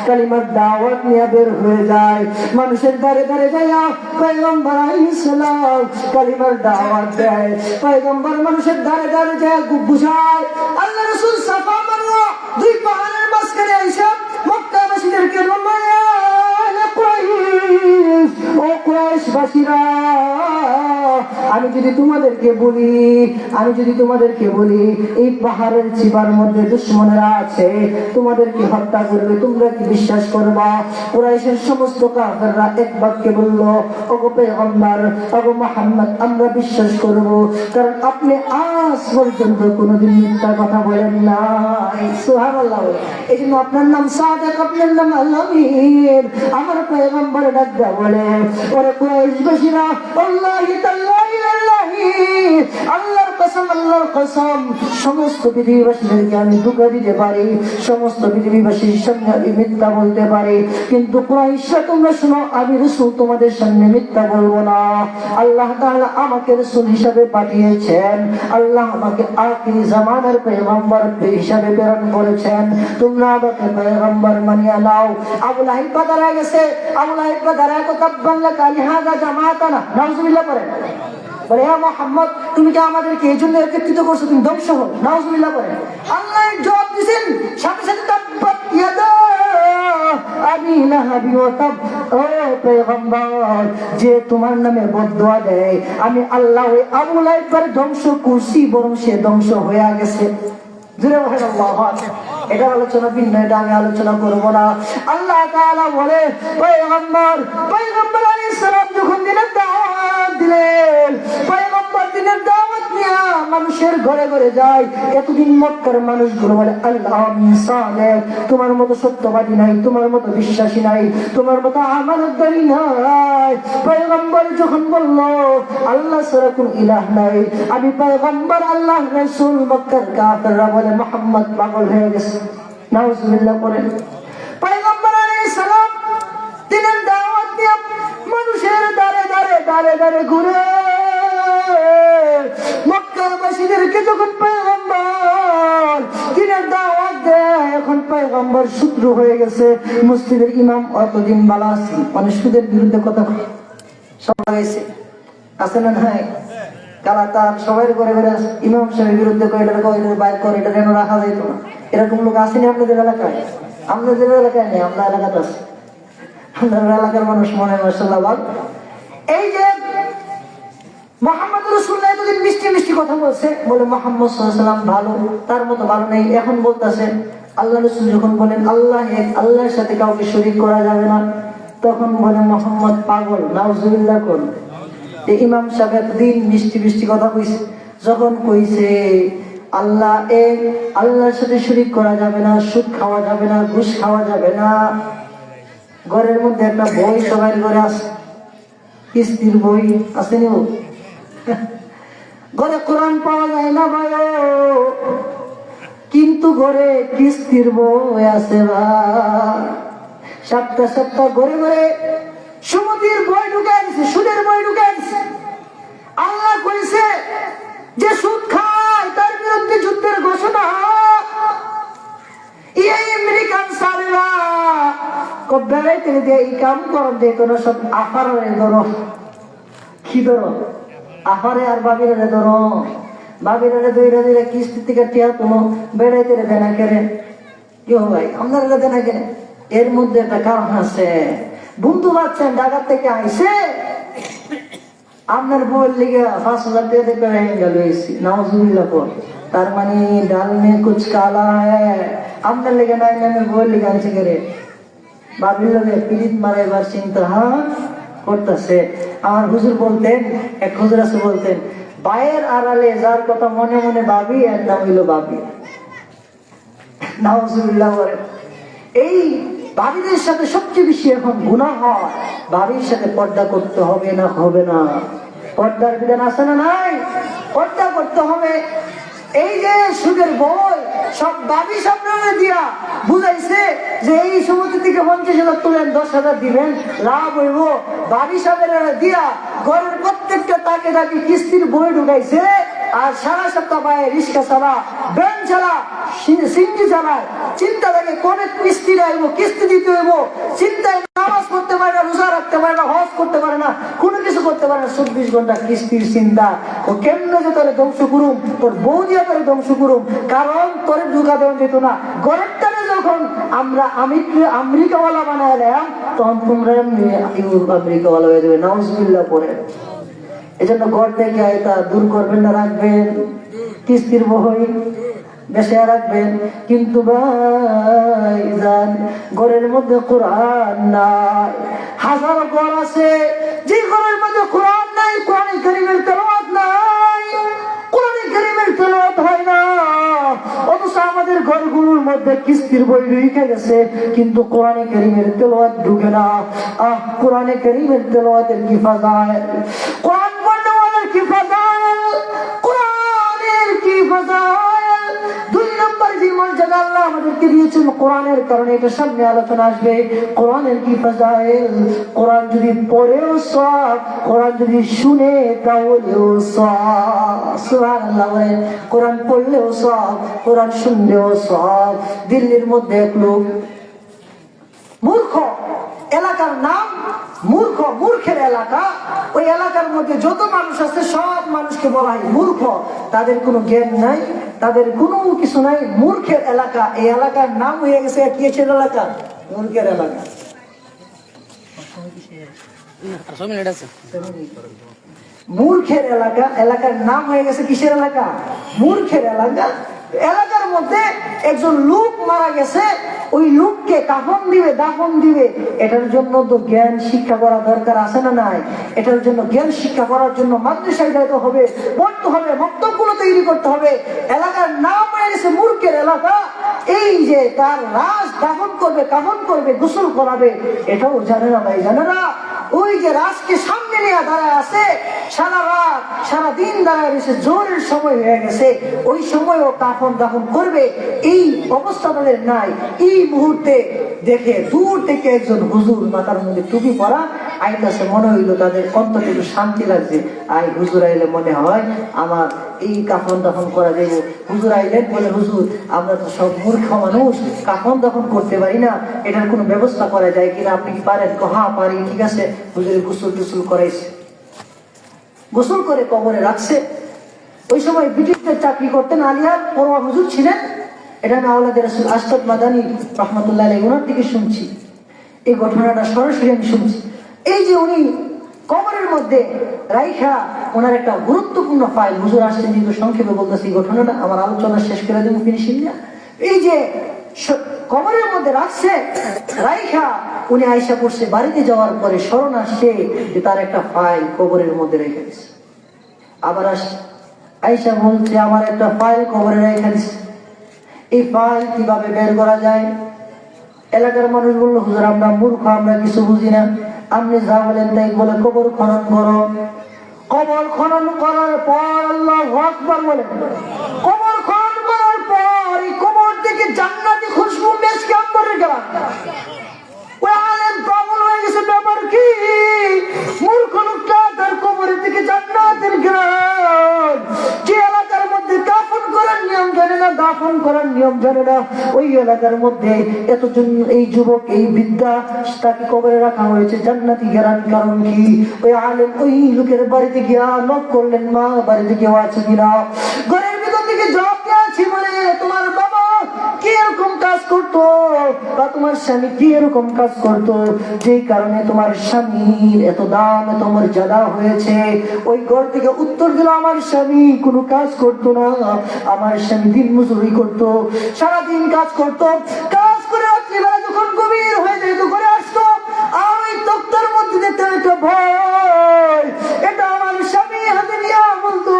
কালিমার দাওয়াত নিয়ে বের হয়ে যায়। মানুষের দাঁড়ে দাঁড়ে যাইয়া পয়গম্বর আলাইহিস সালাম কালিমার দাওয়াত দেয়। পয়গম্বর মানুষের দাঁড়ে দাঁড়ে যায় বুঝায়। আল্লাহ রাসূল সাফা মারওয়া 2 পাহাড়ের মাঝখানে এসে মক্কাবাসীদেরকে বললেন, ও কুরাইশবাসীরা, আমি যদি তোমাদেরকে বলি এই পাহাড়ের চিপার মধ্যে দুশমনেরা আছে, তোমাদেরকে হত্যা করবে, তোমরা কি বিশ্বাস করবা? কুরাইশের সমস্ত কাফেররা এক বাক্যে বলল, ওগো পয়গম্বর, ওগো মুহাম্মদ, আমরা বিশ্বাস করব, কারণ আপনি আজ পর্যন্ত কোনোদিন মিথ্যা কথা বলেন নাই। সুবহানাল্লাহ। এই জন্য আপনার নাম সাদেক, আপনার নাম আল-আমিন। আমার পয়গম্বর ডাকদা বলে, ওরে কুরাইশবাসীরা, আল্লাহি তাআল্লাহি আল্লাহি, আল্লাহর কসম, আল্লাহর কসম, সমস্ত পৃথিবীবাসীদেরকে আমি ধোঁকা দিতে পারি, সমস্ত পৃথিবীবাসীর সামনে আমি মিথ্যা বলতে পারি, কিন্তু কুরাইশরা তোমরা শোনো, আমি রাসূল তোমাদের সামনে মিথ্যা বলবো না। আল্লাহ তাআলা আমাকে রাসূল হিসাবে পাঠিয়েছেন, আল্লাহ আমাকে আখিরি জামানার পয়গম্বর হিসাবে প্রেরণ করেছেন, তোমরা আমাকে পয়গম্বর মানিয়ে নাও। আবু লাহিব দাঁড়ায় গেছে, আবু লাহিব দাঁড়ায় তো তাব্বান লাকা লিহাযা জামাতানা, নাউযুবিল্লাহ করেন। বলে ইয়া মুহাম্মদ, তুমি কি আমাদেরকে এই জন্য একত্রিত করছো, তুমি ধ্বংস হও, নাউযুবিল্লাহ করেন। আল্লাহ জবাব দিয়েছেন সাথে সাথে, তাব্বাত ইয়াদা আবি লাহাব ওয়া তাব। ও পয়গম্বর, যে তোমার নামে বদদুয়া দেয়, আমি আল্লাহ ওই আবু লাহিবকে ধ্বংস করছি, বরং সে ধ্বংস হয়ে গেছে। এটা আলোচনা ভিন্ন, এটা আমি আলোচনা করবো না। আল্লাহ তাআলা বলে, পয়গম্বর আলাইহিস সালাম যখন দিনের দাওয়াত দিলেন, পয়গম্বর দিনের দাওয়াত নিয়ে মানুষের ঘরে ঘরে যায়। এতদিন মক্কার মানুষগুলো বলে, আল্লাহ আমিন সাদেক, তোমার মতো সত্যবাদী নাই, তোমার মতো বিশ্বাসী নাই, তোমার মতো আমানতদারি নাই। পয়গম্বর যখন বলল আল্লাহ ছাড়া কোন ইলাহ নাই, আমি পয়গম্বর, আল্লাহ রাসূল, মক্কার কাফেররা বলে মুহাম্মদ পাগল হয়ে গেছে। নাউযুবিল্লাহ করেন। পয়গম্বর আলাইহিস সালাম দিনের দাওয়াত দিয়ে মানুষের দাঁড়ে দাঁড়ে দাঁড়ে দাঁড়ে ঘুরে মক্কাবাসীদেরকে যখন পয়গম্বর দিনের দাওয়াত দেয়, এখন পয়গম্বর শত্রু হয়ে গেছে। মসজিদের ইমাম অতদিন ভালো আছে, মানুষদের বিরুদ্ধে কথা সব লাগাইছে, আছে না নাই? কালাতার সবাই করে করে ইমাম সাহেবের বিরুদ্ধে বাইর করে, এটা কেন রাখা যাইতো না? এরকম লোক আসেনি আপনাদের এলাকায়? আপনাদের এলাকায় নেই, আমরা এলাকাতে আছি। আপনাদের এলাকার মানুষ মনে হয় মাশাআল্লাহ। এই যে মুহাম্মদ রাসূলুল্লাহ এতদিন মিষ্টি মিষ্টি কথা বলছে, বলে মুহাম্মদ সাল্লাল্লাহু আলাইহি ওয়াসাল্লাম ভালো, তার মতো ভালো নেই। এখন বলতেছে আল্লাহ রাসূল যখন বলেন আল্লাহ এক, আল্লাহর সাথে কাউকে শরীক করা যাবে না, তখন বলে মুহাম্মদ পাগল। নাউযুবিল্লাহ করুন। এই ইমাম সাহেব এতদিন মিষ্টি মিষ্টি কথা কইছে, যখন কইছে আল্লাহ এক, আল্লাহর সাথে শরীক করা যাবে না, সুদ খাওয়া যাবে না, ঘুষ খাওয়া যাবে না। ঘরের মধ্যে একটা বই সবাই ঘরে আছে, কিস্তির বই আসেনি? ঘরে কোরআন পাওয়া যায় না ভাই, কিন্তু ঘরে কিস্তির বই আছে ভাই। সপ্তাহ সপ্তাহ ঘরে ঘরে সুমতির বই ঢুকাই দিছে, সুদের বই ঢুকাই দিছে। আল্লাহ কইছে যে সুদ খায় তার বিরুদ্ধে যুদ্ধের ঘোষণা। এই আমেরিকান সারেরা বেড়াইতে দিয়ে এই কাম করো, যে কোনো সব আফারে ধরো, কি ধরো আফারে আর বাবিরে ধরো, বাবিরে দইরা দিলে কিস্তি থেকে টিয়া তুলো, বেড়াইতে দেনা কেড়ে কি ভাই আপনারা দেনা কেড়ে। এর মধ্যে একটা কারণ আছে, বন্ধু পাচ্ছেন ঢাকা থেকে আইসে আপনার বউয়ের লিগে 5,000 টাকা দিয়ে বেড়াই গেল নাউজুবিল্লাহ পর, তার মানে ডাল মে কুছ কালা হ্যায়, আপনার লেগে নাই আমি বউয়ের লিগে আনছে করে বাবির লোকে পিরিত মারে এবার চিন্তা করতেছে। আমার হুজুর বলতেন, এক হুজুর আছে বলতেন, বায়ের আড়ালে যার কথা মনে মনে ভাবি এর নাম হইল বাবি। নাউজুবিল্লাহ বলে। এই ভাবিদের সাথে সবচেয়ে বেশি এখন গুনাহ হয়, ভাবির সাথে পর্দা করতে হবে না, হবে না? পর্দার বিধান আছে না নাই? পর্দা করতে হবে। এই যে সুদের বই সব ভাবি সামনে দিয়া বুঝাইছে যে এই সমুদ্র থেকে 50,000 তুলেন, 10,000 দিবেন, লাভ হইব। ভাবি সামনে দিয়া ঘরের প্রত্যেকটা তাকে তাকে কিস্তির বই ঢুকাইছে। আর সারা সপ্তাহ পায়ে রিক্সা চালা, ভ্যান চালা, সিঙ্গি চালায়, চিন্তা থাকে কোনে কিস্তি রাখবো, কিস্তি দিতে হইব, চিন্তায় নামাজ পড়তে পারে না, রোজা রাখতে পারে না, হজ করতে পারে না, কোনো কিছু করতে পারে না। 24 ঘন্টা কিস্তির চিন্তা। ও কেমনে যে তোরে ধ্বংস করুম, তোর বউ দিয়ে তোরে ধ্বংস করুম, কারণ তোরে ঢুকা দেওয়া যেত না। ঘরের টানে যখন আমরা আমেরিকাওয়ালা বানায় এলাম, তখন তোমরা আমেরিকাওয়ালা হয়ে যাবে। নাউজুবিল্লাহ পরে। এই জন্য ঘর থেকে এটা দূর করবেন না, রাখবেন কিস্তির বই বেশি রাখবেন। কিন্তু ভাই জান, ঘরের মধ্যে কোরআন নাই। হাজারো ঘর আছে যে ঘরের মধ্যে কোরআন নাই, কোরআন কারীমের তেলাওয়াত নাই, কোরআন কারীমের তেলাওয়াত হয় না। অথচ আমাদের ঘরগুলোর মধ্যে কিস্তির বই ঢুকে গেছে, কিন্তু কোরআন কারীমের তেলাওয়াত ঢুকে না। কোরআন কারীমের তেলাওয়াতের কি ফাজাইল, কোরআন পড়নেওয়ালার কি ফাজাইল, কোরআনের কি ফাজাইল। 2 নম্বর যে মর্যাদা আল্লাহ আমাদেরকে দিয়েছেন কোরআনের কারণে, এটা সামনে আলোচনা আসবে। কোরআনের কি ফাজাইল, কোরআন যদি পড়েও সওয়াব, কোরআন যদি শুনে তাহলেও সওয়াব। সুবহানাল্লাহ বলেন। কোরআন পড়লেও সওয়াব, কোরআন শুনলেও সওয়াব। দিল্লির মধ্যে এক লোক মূর্খ, এলাকার নাম মূর্খ, মূর্খের এলাকা। ওই এলাকার মধ্যে যত মানুষ আছে সব মানুষকে বলা হয় মূর্খ, তাদের কোনো জ্ঞান নাই, তাদের কোনো কিছু নাই, মূর্খের এলাকা। এই এলাকার নাম হয়ে গেছে কিসের এলাকা? মূর্খের এলাকা। মূর্খের এলাকা, এলাকার নাম হয়ে গেছে কিসের এলাকা? মূর্খের এলাকা। এলাকার মধ্যে একজন লোক মারা গেছে, ওই লোককে কাফন দিবে, দাফন দিবে, এটার জন্য তো জ্ঞান শিক্ষা করা দরকার আছে না নাই? এটার জন্য জ্ঞান শিক্ষা করার জন্য মাদ্রাসায় যাইতে হবে, পড়তে হবে, বক্তব্যগুলো তৈরি করতে হবে। এলাকার নাম হয়ে গেছে মূর্খের এলাকা। এই যে তার লাশ দাফন করবে, কাফন করবে, গোসল করাবে, এটাও জানে না ভাই, জানে না। ওই যে লাশকে সামনে নিয়ে দাঁড়ায় আছে, সারা রাত সারা দিন দাঁড়ায় রয়েছে, জোরের সময় হয়ে গেছে, ওই সময়ও কাফন দাফন করবে, এই অবস্থা তাদের নাই। এই মুহূর্তে দেখে দূর থেকে একজন হুজুর মাথার মধ্যে টুপি পরা আইতাছে, মনে হইলো তাদের অন্তত একটু শান্তি লাগছে। আই হুজুর আইলে মনে হয় আমার এই কাফন দাফন করা যাবে। হুজুর আইলেন, বলে হুজুর আমরা তো সব মূর্খ মানুষ, কাফন দাফন করতে পারি না, এটার কোনো ব্যবস্থা করা যায় কিনা, আপনি কি পারেন? হ্যাঁ পারি। ঠিক আছে, হুজুরে গোসল টোসল করাইছে, গোসল করে কবরে রাখছে। ওই সময় ব্রিটিশদের চাকরি করতেন, আলিয়া পরোয়া হুজুর ছিলেন। এটা আমি আওলাদের রাসূল আশরাফ মাদানী রাহমাতুল্লাহ আলাইহি ওনার থেকে শুনছি, এই ঘটনাটা সরাসরি আমি শুনছি। এই যে উনি কবরের মধ্যে রাইখা ওনার একটা গুরুত্বপূর্ণ ফাইল, হুজুর আসছেন কিন্তু সংক্ষেপে বলতেছি ঘটনাটা, আমার আলোচনা শেষ করে দেবো ফিনিশিং না। এই যে কবরের মধ্যে রাখছে, রাইখা উনি আয়সা পড়ছে। বাড়িতে যাওয়ার পরে স্মরণ আসছে যে তার একটা ফাইল কবরের মধ্যে রেখে দিচ্ছে। আবার আসছে, আয়সা বলছে আমার একটা ফাইল কবরে রেখে দিচ্ছে, এই ফাইল কিভাবে বের করা যায়? এলাকার মানুষ বললো হুজুর আমরা মূর্খ, আমরা কিছু বুঝি না, আপনি যা বলেন তাই বলে কবর খনন করো। কবর খনন করার পর আল্লাহু আকবার বলে, কবর খনন করার পর এই কবর থেকে জান্নাতি খুশবু মেশকে আম্বরের গেলাম। ওই আলেম পাগল হয়ে গেছে, ব্যাপার কি? মূর্খ লোকটা তার কবরের থেকে জান্নাতের ঘ্রাণ, যে এলাকার মধ্যে দাফন করার নিয়ম জানে না, দাফন করার নিয়ম জানে না, ওই এলাকার মধ্যে এতজন এই যুবক এই বিদ্যা তাকে কবরে রাখা হয়েছে জান্নাতি ঘ্রাণ। কারণ কি? ওই আলেম ওই লোকের বাড়িতে গিয়া নক করলেন, মা বাড়িতে কেউ আছে কিনা? ঘরের ভিতর থেকে জবাব দেওয়া আছে, বলে তোমার বাবা কি এরকম কাজ করতো বা তোমার স্বামী কি এরকম কাজ করতো যেই কারণে তোমার স্বামীর এত দাম এত মর্যাদা হয়েছে? ওই ঘর থেকে উত্তর দিল, আমার স্বামী কোনো কাজ করতো না, আমার স্বামী দিন মজুরি করতো, সারাদিন কাজ করতো, কাজ করে রাত্রিবেলা যখন গভীর হয়ে যেত করে আসতো, আর ওই তক্তার মধ্যে দেখতে একটা ভয়, এটা আমার স্বামী হাতে নিয়ে বলতো,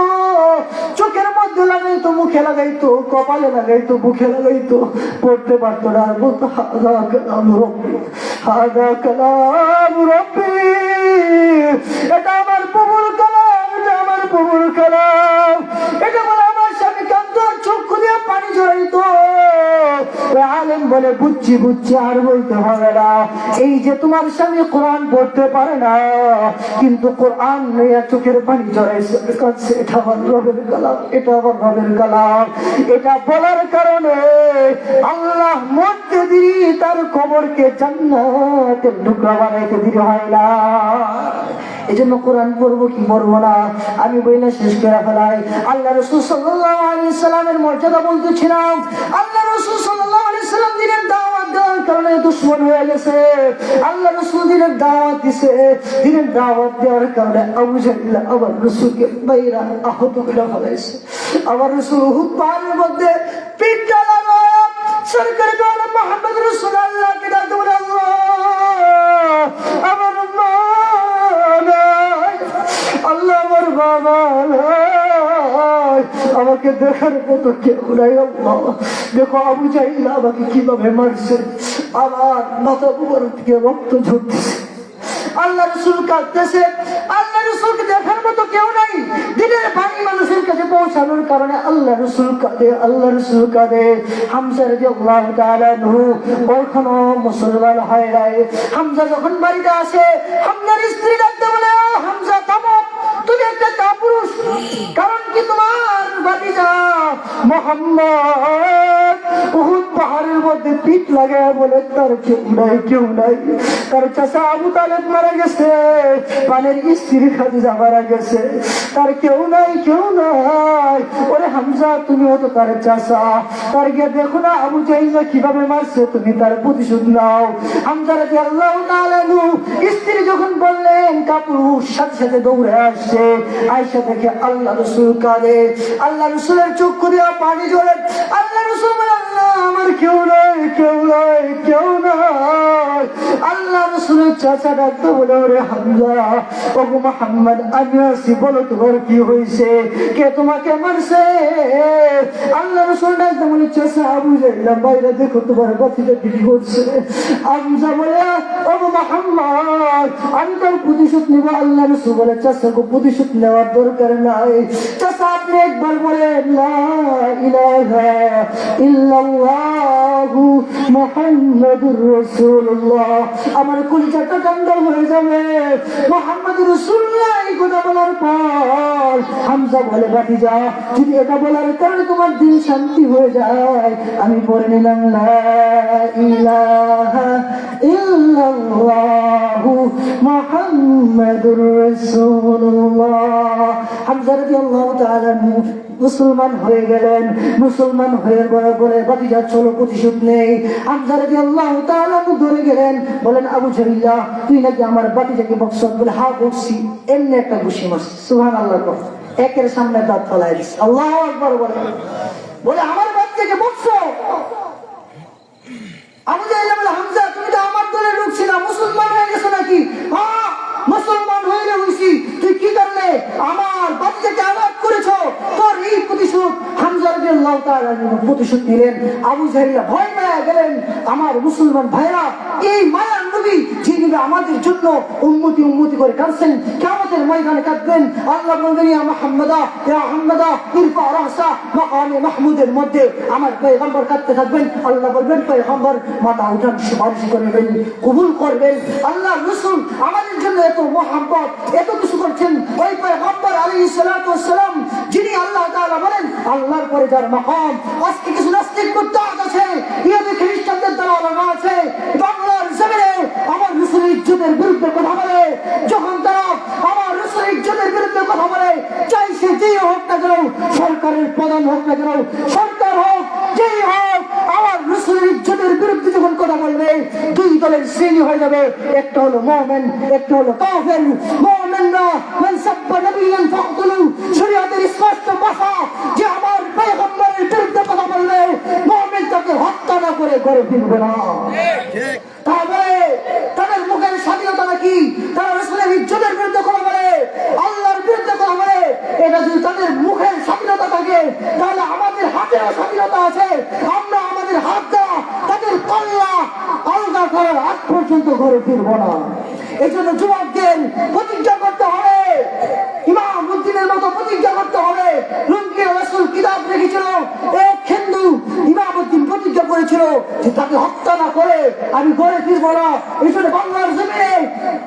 চোখের মধ্যে লাগাইতো, মুখে লাগাইতো, কপালে লাগাইতো, মুখে লাগাইতো, পড়তে পারতো না, বলতো হাদা কালাম রব্বি, হাদা কালাম রব্বি, এটা আমার প্রভুর কালাম, এটা আমার প্রভুর কালাম। এটা বলে আমার স্বামী কাঁদতো, চক্ষু দিয়ে পানি ঝরাইতো। আলেম বলে বুঝছি বুঝছি, আর বলতে হবে না। এই যে তোমার স্বামী কোরআন পড়তে পারে না কিন্তু কোরআন নিয়ে চোখের পানি ঝরাইছে, এটা আমার রবের কালাম, এটা আমার রবের কালাম। এটা বলার কারণে আল্লাহ মধ্যে দিয়ে তার কবরকে জান্নাতের টুকরা বানাইতে দিতে হয় না। এই জন্য কোরআন পড়বো কি পড়বো না আমি বইলে শেষ করে ফেলাই। আল্লাহ রাসূল সাল্লাল্লাহু আলাইহি সাল্লামের মর্যাদা বলতেছিলাম। আল্লাহ রাসূল সাল্লাল্লাহু আলাইহি সাল্লাম দিনের দাওয়াত দেওয়ার কারণে দুশমন হয়ে গেছে। আল্লাহ রাসূল দিনের দাওয়াত দিছে, দিনের দাওয়াত দেওয়ার কারণে আবু জাহল আবার রাসূলকে বাইরা আহত করে ফেলাইছে। আবার রাসূল উহুদ পাহাড়ের মধ্যে পিঠটা লাগায় সরকার দ্বারা মুহাম্মদ রাসূলুল্লাহকে ডাকতে বলে, আল্লাহ আমার মা নাই, আল্লাহ আমার বাবা নাই, আমাকে দেখার মতো কেউ নাই, আল্লাহ দেখো আবু জাহল আমাকে কিভাবে মারছে, আমার মাথা উপর থেকে রক্ত ঝরতেছে। আল্লাহ রাসূল কাঁদতেছে, আল্লাহ রাসূলকে দেখার মতো কেউ নাই। দিনের বাণী মানুষের কাছে পৌঁছানোর কারণে আল্লাহ রাসূল কাঁদে, আল্লাহ রাসূল কাঁদে। হামজা রাদিয়াল্লাহু তাআলা আনহু এখনো মুসলমান হয় নাই। হামজা যখন বাড়িতে আসে, হামজার স্ত্রী ডাকতে বলে, ও হামজা থামো, তুমি একটা কাপুরুষ। কারণ কি? তোমার ভাতিজা মুহাম্মদ উহুদ পাহাড়ের মধ্যে পিঠ লাগায় বলে তার কেউ নাই, কেউ নাই। তার চাচা আবু তালেব মারা গেছে, পানের স্ত্রী খাদিজা মারা গেছে, তার কেউ নাই, কেউ নাই। ওরে হামজা তুমিও তো তার চাচা, তার গিয়ে দেখো না আবু জাহল কিভাবে মারছে, তুমি তার প্রতিশোধ নাও। হামজা রাদিয়াল্লাহু তাআলা আনহু স্ত্রী যখন বললেন কাপুরুষ, সাথে সাথে দৌড়ে আসছে। আয়েশা দেখে আল্লাহ রাসূল কাঁদে, আল্লাহ রাসূলের চক্ষু দিয়ে পানি ঝরে। আল্লাহ রাসূল বলে, আল্লাহ আমার কেউ নাই, কেউ নাই, কেউ নাই। আল্লাহ রাসূলের চাচা ডাকতে বলে, ওরে হামজা, ওগো মুহাম্মদ আমি আসি, বলো তোমার কি হয়েছে, কে তোমাকে মারছে? আল্লাহ রাসূল ডাকতে বলে, চাচা আবু জাহল বাইরে দেখো তোমার বাতিটা কি করছে। হামজা বলে, ওগো মুহাম্মদ আমি তার প্রতিশোধ নিব। আল্লাহ রাসূল বলে, চাচা গো প্রতিশোধ নেওয়ার দরকার নাই, চাচা আপনি একবার বলেন লা ইলাহা ইল্লাল্লাহু মুহাম্মাদুর রাসূলুল্লাহ, আমার কলিজাটা ঠান্ডা হয়ে যাবে। মুহাম্মাদুর রাসূলুল্লাহ এই কথা বলার পর হামজা বলে, ভাতিজা যদি এটা বলার কারণে তোমার দিল শান্তি হয়ে যায়, আমি পড়ে নিলাম লা ইলাহা ইল্লাল্লাহু মুহাম্মাদুর রাসূলুল্লাহ। হামজা রাদিয়াল্লাহু তাআলা মুসলমান হয়ে গেলেন। মুসলমান হয়ে বলে, ভাতিজা চলো প্রতিশোধ নেই। হামজা রাদিয়াল্লাহু তাআলা ধরে গেলেন, বলেন আবু জাহল তুই নাকি আমার ভাতিজাকে বকছস? বলে হ্যাঁ বকছি। এমনি একটা ঘুষি মারছি, সুবহানাল্লাহ। একের সামনে দাঁত ফেলাই দিচ্ছে, আল্লাহু আকবার বলে, বলে আমার ভাতিজাকে বকছো? আবু জাহেল বলে, হামজা তুমি তো আমার দলের লোক ছিল, মুসলমান হয়ে গেছো নাকি? হ্যাঁ মুসলমান হয়ে হয়েছি। তুই কি করলে? আমার বাচ্চাকে আঘাত করেছো, তোর এই প্রতিশোধ। হামজা রাদিয়াল্লাহু তাআলা প্রতিশোধ নিলেন। আবু জাহেল ভয় পেয়ে গেলেন। আমার মুসলমান ভাইরা, এই মায়ার নবী যিনি আমাদের জন্য উম্মতি উম্মতি করে কাঁদছেন, কিয়ামতের ময়দানে কাঁদবেন। আল্লাহ বলবেন, ইয়া মুহাম্মাদা ইয়া মুহাম্মাদা ইরফা রাসা মাকামে মাহমুদের মধ্যে আমার পয়গম্বর কাঁদতে থাকবেন। আল্লাহ বলবেন, পয়গম্বর মাথা উঠান, সুপারিশ করবেন, কবুল করবেন। আল্লাহ রাসূল আমাদের জন্য এত মহব্বত, এত কিছু করছেন। ওই পয়গম্বর আলাইহিস সালাতু ওয়াস সালাম যিনি আল্লাহ তাআলা বলেন আল্লাহর পরে যার মাকাম। আজকে কিছু নাস্তিক মুরতাদ আছে, ইহুদি খ্রিস্টানদের দ্বারা লাগা আছে, বাংলার জমিনে আমার রাসূলের ইজ্জতের বিরুদ্ধে কথা বলে। যখন তারা আমার রাসূলের ইজ্জতের বিরুদ্ধে কথা বলে, চাই সে যেই হোক না কেন, সরকারের প্রধান হোক না কেন, সরকার হোক যেই হোক, আমার রাসূলের ইজ্জতের বিরুদ্ধে যখন কথা বলবে, দুই দলের শ্রেণী হয়ে যাবে। একটা হলো মুমিন, একটা হলো কাফের। মুমিনরা মান সাব্বা নবিয়ান ফাকতুলু, শরীয়তের স্পষ্ট ভাষা, যে আমার পয়গম্বরের বিরুদ্ধে কথা বলবে, মুমিন তাকে হত্যা না করে ঘরে ফিরবে না। তারপরে তাদের মুখের স্বাধীনতা নাকি? তারা রাসূলের ইজ্জতের বিরুদ্ধে কথা বলে, আল্লাহর বিরুদ্ধে কথা বলে। এটা যদি তাদের মুখের স্বাধীনতা থাকে, তাহলে আমাদের হাতেও স্বাধীনতা আছে। আমরা আমাদের হাতটা তাদের পাল্লা আলগা করার আগ পর্যন্ত ঘরে ফিরবো না। এই জন্য যুবকদের প্রতিজ্ঞা করতে হবে, ইমাম উদ্দিনের মতো প্রতিজ্ঞা করতে হবে। লুঙ্গি রাসূল কিতাব রেখেছিল, এক হিন্দু ইমাম উদ্দিন প্রতিজ্ঞা করেছিল যে তাকে হত্যা না করে আমি ঘরে ফিরবো না। এই জন্য বাংলার জমিনে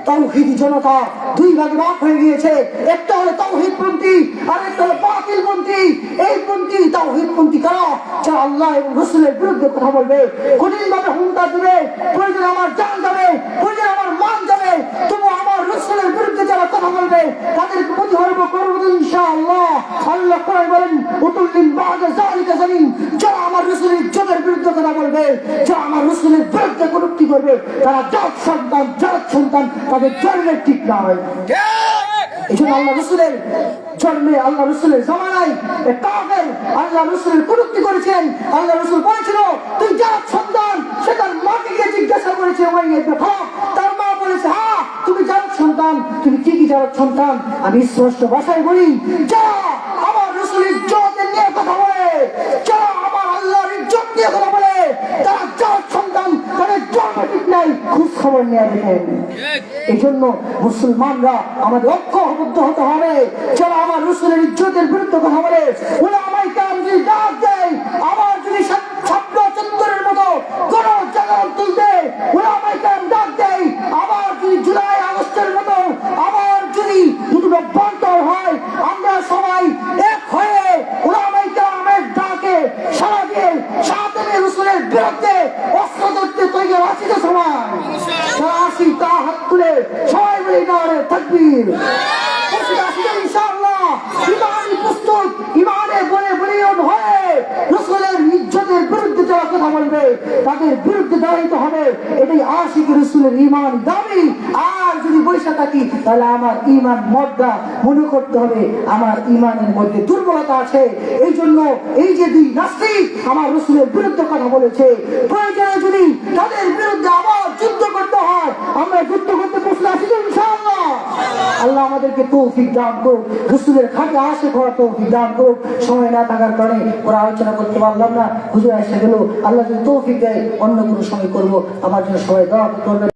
তাওহীদি জনতা দুই ভাগে ভাগ হয়ে গিয়েছে। একটা হলো তাওহীদপন্থী, আর একটা হলো বাতিলপন্থী। এই পন্থী তাওহীদপন্থী কারা? যারা আল্লাহ এবং রাসূলের বিরুদ্ধে কথা বলবে, কঠিনভাবে হুঙ্কার দেবে, প্রয়োজন আমার জান যাবে, প্রয়োজন আমার মান যাবে, তবু আমার রাসূলের বিরুদ্ধে যারা কথা বলবে তাদেরকে প্রতিহত করব ইনশাআল্লাহ। আল্লাহ কোরআনে বলেন, উতুল্লিন বা'দা যালিকা জালিম, যারা আমার রাসূলের ইজ্জতের বিরুদ্ধে কথা বলবে, যারা আমার রাসূলের বিরুদ্ধে কটূক্তি করবে, তারা জাত সন্তান, জাত সন্তান, তাদের জন্মের ঠিক নয়। এই জন্য আল্লাহ রাসূলের জন্মে, আল্লাহ রাসূলের জামানায় এক কাফের আল্লাহ রাসূলের কটূক্তি করেছেন। আল্লাহ রাসূল বলেছিল, তুই জাত সন্তান। সে তার মাকে গিয়ে জিজ্ঞাসা করেছে, তার মা বলেছে, হ্যাঁ তুমি জাত সন্তান। তুমি কি কি জাত সন্তান? আমি স্পষ্ট ভাষায় বলি, যারা আমার রাসূলের ইজ্জত নিয়ে কথা বলে, যারা আমার আল্লাহর ইজ্জত নিয়ে কথা বলে, তারা জাত সন্তান, তাদের জন্ম ঠিক নাই, খোঁজ খবর নিয়ে দেখেন। এই জন্য মুসলমানরা আমাদের ঐক্যবদ্ধ হতে হবে। যারা আমার রাসূলের ইজ্জতের বিরুদ্ধে কথা বলে, উলামায়ে কেরাম যদি ডাক দেয়, আবার যদি ছাত্র চত্বরের মতো কোন জাগরণ তুলতে উলামায়ে কেরাম ডাক দেয়, আবার যদি জুলাই আগস্টের মতো আবার যদি দুটো বন্টন হয়, আমরা সবাই এক হয়ে উলামায়ে কেরামের ডাকে সাড়া দিয়ে সাথে রাসূলের বিরুদ্ধে অস্ত্র ধরতে তৈরি আছি। তো সবাই আসি, তা হাত তুলে সবাই বলি নারে তাকবীর। ইনশাআল্লাহ ইমানি প্রস্তুত, ইমানে বলে বলিয়ন হয়ে রাসূলের ইজ্জতের বিরুদ্ধে যারা কথা বলবে তাদের বিরুদ্ধে দাঁড়াইতে হবে। এটাই আশিক রাসূলের ঈমান দাবি। আর যদি বৈশা থাকি, তাহলে আমার ঈমান মর্দা মনে করতে হবে আমার ঈমানের মধ্যে দুর্বলতা আছে। এই জন্য এই যে দুই নাস্তিক আমার রাসূলের বিরুদ্ধে কথা বলেছে, প্রয়োজনে যদি তাদের বিরুদ্ধে আবার যুদ্ধ করতে হয়, আমরা যুদ্ধ করতে প্রস্তুত আছি তো ইনশাআল্লাহ। আল্লাহ আমাদেরকে তৌফিক দান করুক, রাসূলের খাঁটি আশিক হওয়ার তৌফিক দান করুক। সময় না থাকার কারণে ওরা আলোচনা করতে পারলাম না, হুজুর এসে গেল। আল্লাহ যদি তৌফিক দেয় অন্য কোনো সময় করবো। আমার জন্য সবাই দোয়া করবেন।